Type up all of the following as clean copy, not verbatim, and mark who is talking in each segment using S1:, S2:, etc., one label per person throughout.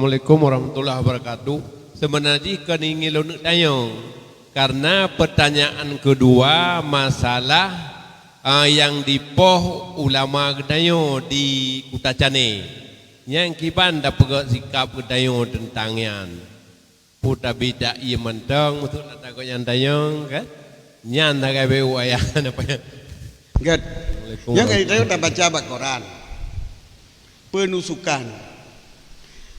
S1: Assalamualaikum warahmatullahi wabarakatuh. Sebenarnya keningin lo nak tanya karena pertanyaan kedua masalah yang dipoh ulama ketanya di Kuta Cane. Yang kiban dah pegang sikap ketanya tentang yang puta bida ia mentang betul nak takut yang tanya kan? Nyan tak kaya bewa ayah apa ya?
S2: Gad. Yang kita dah baca Al-Quran. Penusukan.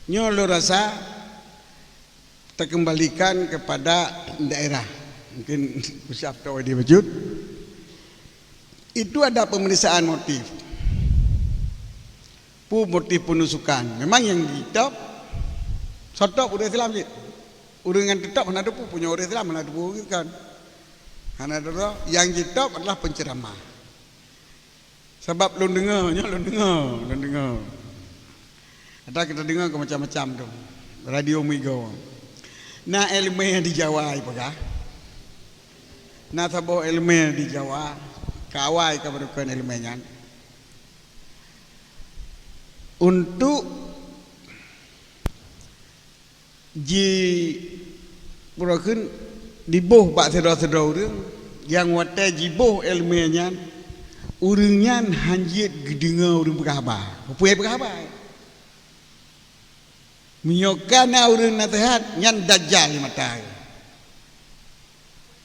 S2: Nyo lo rasa terkembalikan kepada daerah. Mungkin usiap tahu dia wujud. Itu ada pemeriksaan motif. Motif penusukan. Memang yang ditop sotop udah Islam je. Orang yang tetap mana ada punya orang Islam mana ada kan. Karena ada yang ditop adalah penceramah. Sebab lu dengar. Ada kita dengar ke macam-macam tu. Radio Migo. Na ilmu yang di Jawa ipakah? Na sabo ilmu yang di Jawa kawai keberukan ilmunya. Untuk purakan dibuh pak sedara-sedara orang yang watai jibuh ilmunya urangnya hanjit gedengar urang berkhabar. Apa berkhabar? Menyokan orang nasihat nyan dajjal mata.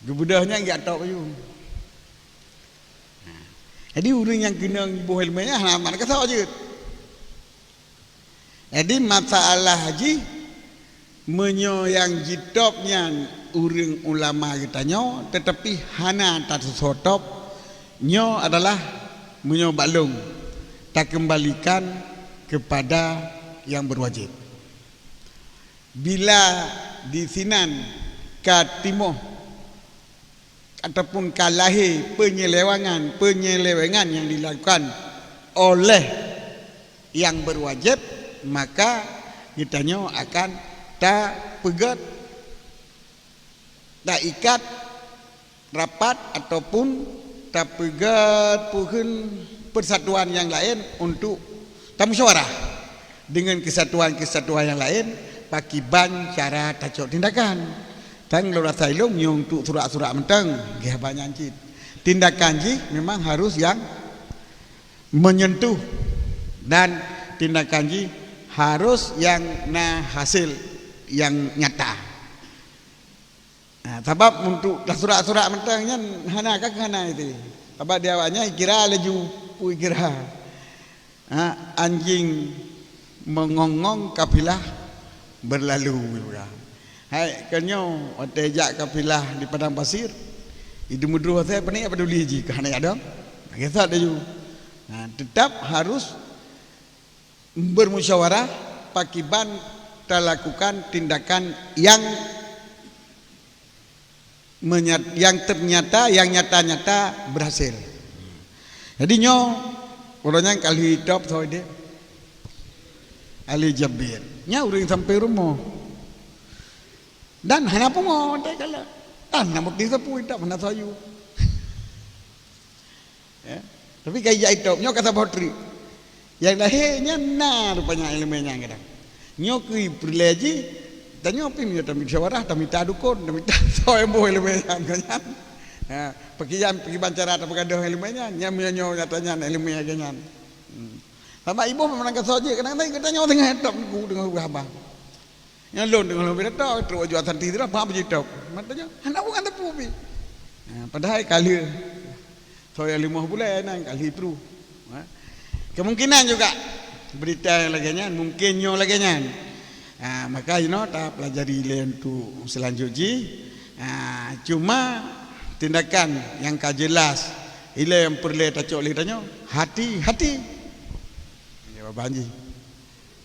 S2: Gebudahnya enggak tahu payung. Jadi orang yang kena jibuh ilmunya mana kata aja. Jadi masalah haji menyo yang jitopnya orang ulama kitanya tetapi hana tak sotop nyo adalah menyo balung tak kembalikan kepada yang berwajib. Bila di sinan ke timur ataupun ke lahir penyelewengan yang dilakukan oleh yang berwajib, maka kitanya akan tak pegat, tak ikat rapat ataupun tak pegat puhun persatuan yang lain untuk tak musyawarah dengan kesatuan yang lain pakiban cara tacok tindakan. Tang lo rasa ilmu untuk surat-surat mentang gih banyak cit. Tindakan ji memang harus yang menyentuh dan tindakan ji harus yang hasil yang nyata. Nah, sebab untuk surat-surat mentangnya hana itu. Sebab dia awaknya kira laju kira. Anjing mengongong kafilah berlalu. Hai kanyo otejak kafilah di padang pasir. Itu mudruh saya pening apa peduli ji kana ada. Kita ada ju. Nah, tetap harus bermusyawarah pakiban lakukan tindakan yang ternyata yang nyata-nyata berhasil. Jadi nyo orangnya kali hidup so dia Ali Jabir nya orang sampai rumah dan hanya pun mau dia kala namun dia sapu hidup mana sayu ya. Tapi kayak hidup nyo kata potri yang lahirnya rupanya ilmunya kadang nyokui berleji tanya apa ni kami musyawarah kami tak dukun kami tak tahu ilmu ilmunya kanyan pergi bancara atau bergaduh ilmunya nyamnyo nyatanya ilmunya kanyan sama ibu memang kesoje kadang-kadang kita nyawa tengah hidup dengan apa nyalon dengan lebih tahu terus jual santi tidak apa begitu matanya anak bukan tepubi padahal kali soal 5 bulan kali itu kemungkinan juga berita yang laginya mungkin nyo laginya. Maka tak pelajari lain tu selanjutnya. Cuma tindakan yang jelas ila yang perlu tacok le tanya hati-hati. Ya banji.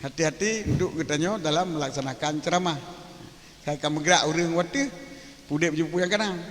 S2: Hati-hati duduk katanya dalam melaksanakan ceramah. Saya akan bergerak orang wati pudek jumpa yang kanan.